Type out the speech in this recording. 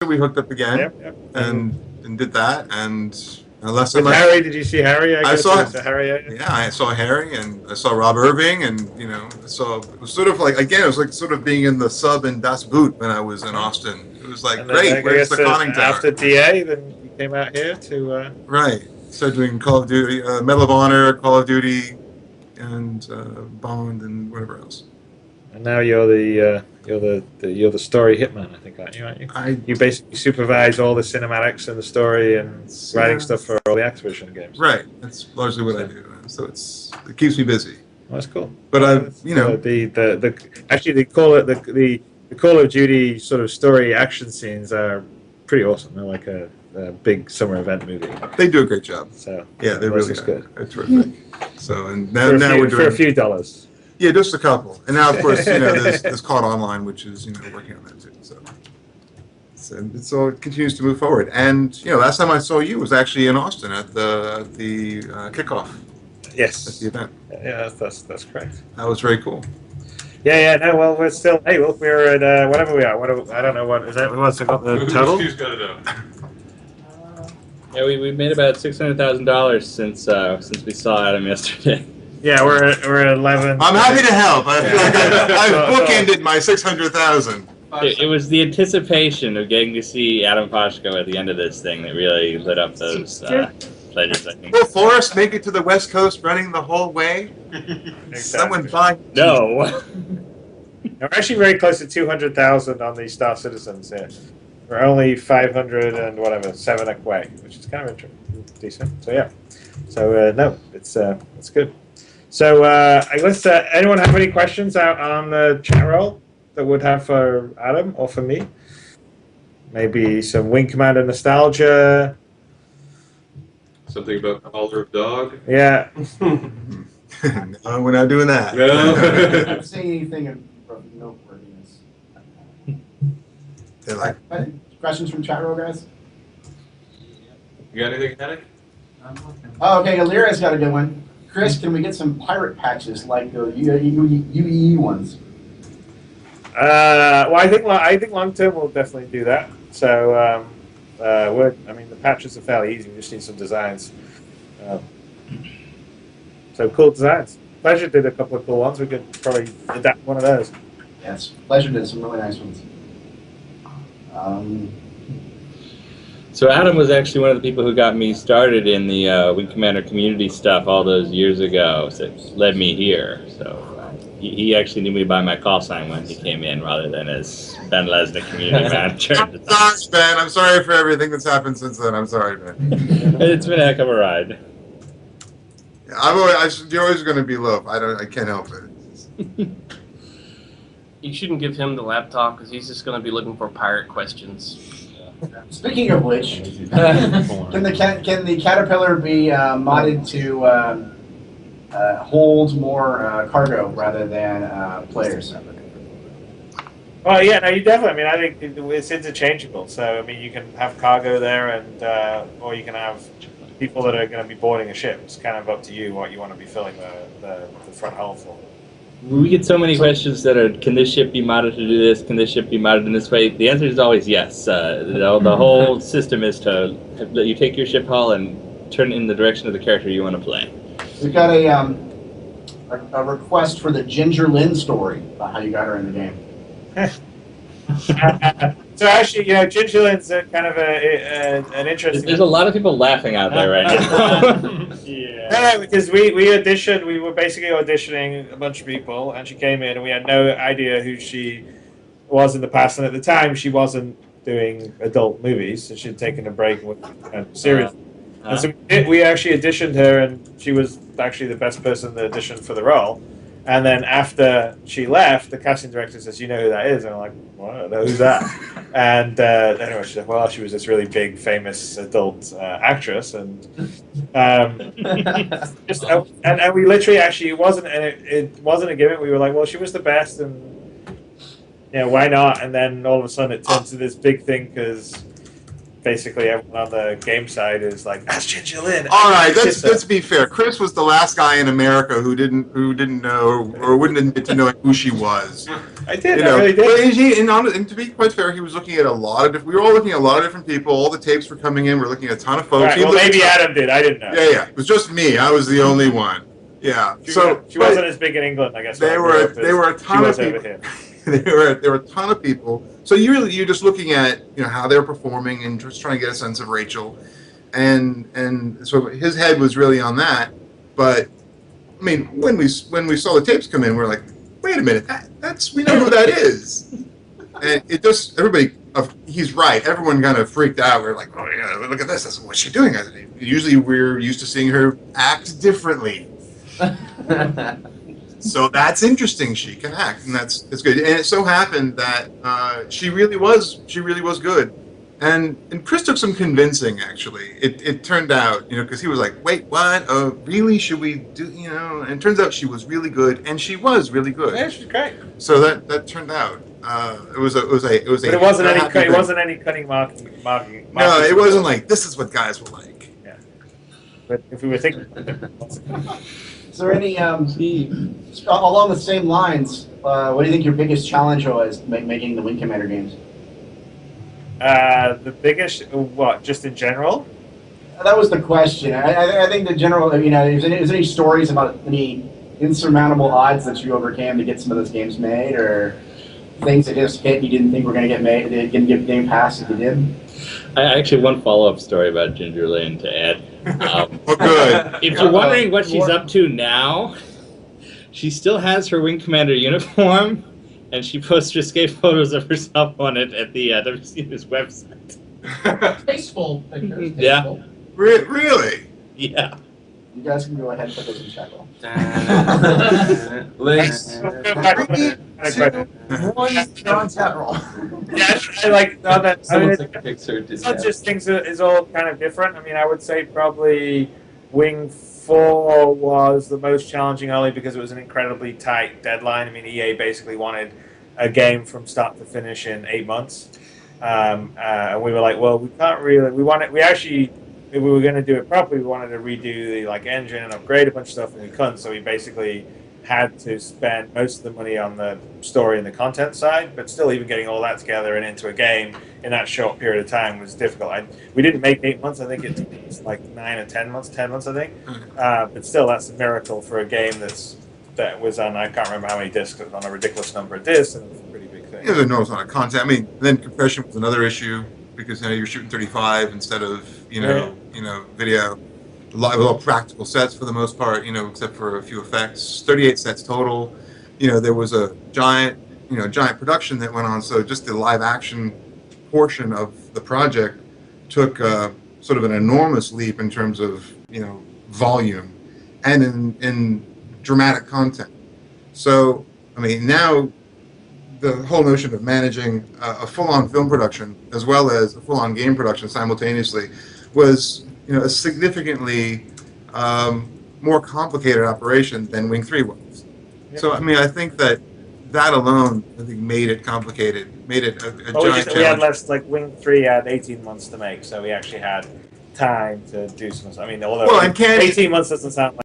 we hooked up again, Yep. and did that. And last With time Harry, did you see Harry? I saw Harry. yeah, I saw Harry, and I saw Rob Irving, and so it was sort of like, again, it was like sort of being in the sub in Das Boot when I was in Austin. It was like, And then, great, where's the conning tower? After DA, then you came out here to. Right. So doing Call of Duty, Medal of Honor, Call of Duty, and Bond, and whatever else. And now you're the story hitman, I think, aren't you? You basically supervise all the cinematics and the story and writing stuff for all the Activision games. Right. That's largely what I do. So it keeps me busy. Well, that's cool. But actually they call it the Call of Duty sort of story action scenes are pretty awesome. They're like a big summer event movie. They do a great job. So yeah, they really are. Good. They're terrific. So and now we're doing for a few dollars. Yeah, just a couple. And now, of course, there's COD Online, which is working on that too. So it continues to move forward. And last time I saw you was actually in Austin at the kickoff. Yes. At the event. Yeah, that's correct. That was very cool. Yeah. No, well, we're still. Hey, look, we're at whatever we are. I don't know what is that. What's got the total? Who's got it up? Yeah, we made about $600,000 since we saw Adam yesterday. Yeah, we're at 11. I'm happy to help. I feel like I've bookended my 600,000. It was the anticipation of getting to see Adam Pashko at the end of this thing that really lit up those pleasures, I think. Will Forrest make it to the West Coast running the whole way? Exactly. Someone buy. No. We're actually very close to 200,000 on the Star Citizens here. We're only 7 away, which is kind of decent. So yeah. So no, it's good. So I guess anyone have any questions out on the chat roll that would have for Adam or for me? Maybe some Wing Commander nostalgia. Something about the Holler of Dog? Yeah. No, we're not doing that. No. I'm not seeing anything of noteworthiness. They're like, Questions from chat roll, guys? You got anything, Henning? Oh, okay, Alira's got a good one. Chris, can we get some pirate patches like the UEE ones? Well, I think long term we'll definitely do that. So the patches are fairly easy. We just need some designs. So cool designs. Pleasure did a couple of cool ones. We could probably adapt one of those. Yes, Pleasure did some really nice ones. So Adam was actually one of the people who got me started in the Wing Commander community stuff all those years ago. So it led me here. So he actually knew me by my call sign when he came in, rather than as Ben Lesnick, community manager. I'm sorry, Ben. I'm sorry for everything that's happened since then. I'm sorry, Ben. It's been a heck of a ride. You're always going to be Loaf. I can't help it. You shouldn't give him the laptop because he's just going to be looking for pirate questions. Speaking of which, can the Caterpillar be modded to hold more cargo rather than players? Well, yeah, no, you definitely. I think it's interchangeable. So, you can have cargo there, and or you can have people that are going to be boarding a ship. It's kind of up to you what you want to be filling the front hull for. We get so many questions that are, can this ship be modded to do this? Can this ship be modded in this way? The answer is always yes. The whole system is to let you take your ship hull and turn it in the direction of the character you want to play. We've got a request for the Ginger Lynn story about how you got her in the game. So actually, Ginger Lynn's kind of an interesting. There's a lot of people laughing out there right now. Yeah, because we auditioned. We were basically auditioning a bunch of people, and she came in, and we had no idea who she was in the past. And at the time, she wasn't doing adult movies, so she'd taken a break and was serious. And so we actually auditioned her, and she was actually the best person that auditioned for the role. And then after she left, the casting director says, "You know who that is?" And I'm like, "Well, I don't know who's that." And anyway, she said, "Well, she was this really big, famous adult actress." And and we literally actually it wasn't a gimmick. We were like, "Well, she was the best, and why not?" And then all of a sudden, it turned to this big thing because basically everyone on the game side is like, "Ask Ginger Lynn." All right, It's just let's be fair. Chris was the last guy in America who didn't know or wouldn't admit to knowing who she was. I did. You I know, really but did. and to be quite fair, he was looking at a lot of we were all looking at a lot of different people. All the tapes were coming in. We're looking at a ton of folks. Right, He well, looked maybe at- Adam did. I didn't know. Yeah. It was just me. I was the only one. Yeah. She, So she but wasn't as big in England, I guess. They when I were grew up a as she ton of was over people. here. there were a ton of people. So you're just looking at how they were performing and just trying to get a sense of Rachel, and so his head was really on that. But I mean, when we saw the tapes come in, we're like, wait a minute, we know who that is, and it just everybody. He's right. Everyone kind of freaked out. We're like, oh yeah, look at this. That's what's she doing? Usually we're used to seeing her act differently. So that's interesting. She can act, and that's good. And it so happened that she really was good, and Chris took some convincing. Actually, it turned out, because he was like, "Wait, what? Oh, really? Should we do?" And it turns out she was really good, and she was really good. Yeah, she's great. So that turned out. It was a. But it wasn't any cutting marking. No, it wasn't like this is what guys will like. Yeah. But if we were thinking, Is there any, along the same lines, what do you think your biggest challenge was making the Wing Commander games? the biggest, what, just in general? That was the question. I think the general, is there any stories about any insurmountable odds that you overcame to get some of those games made, or things that just hit you didn't think were going to get made, that didn't get game passed if you did? I actually one follow-up story about Ginger Lynn to add. Oh, good. If you're wondering what she's up to now, she still has her Wing Commander uniform, and she posts risque photos of herself on it at the WCU's website. Tasteful pictures. Yeah. Tasteful. Really? Yeah. You guys can go ahead and put those in Checkle. One non-chat roll. Yeah, I like that. I mean, Someone it's took a picture. it's not just things that is all kind of different. I mean, I would say probably Wing 4 was the most challenging only because it was an incredibly tight deadline. I mean, EA basically wanted a game from start to finish in 8 months. And we were like, well, we can't really, if we were going to do it properly, we wanted to redo the engine and upgrade a bunch of stuff, and we couldn't. So we basically had to spend most of the money on the story and the content side, but still even getting all that together and into a game in that short period of time was difficult. We didn't make 8 months. I think it took like 9 or 10 months, 10 months, I think. But still, that's a miracle for a game that was on, I can't remember how many discs, it was on a ridiculous number of discs, and it was a pretty big thing. There's an enormous amount of content. I mean, then compression was another issue because you're shooting 35 instead of video. A lot of practical sets for the most part, except for a few effects. 38 sets total. There was a giant production that went on. So just the live action portion of the project took sort of an enormous leap in terms of volume and in dramatic content. So I mean now the whole notion of managing a full-on film production as well as a full-on game production simultaneously was a significantly more complicated operation than Wing 3 was. Yep. So I mean I think that alone made it complicated, made it a giant We had challenge. less, Wing 3 had 18 months to make, so we actually had time to do some. I mean, although Well, and 18 months doesn't sound like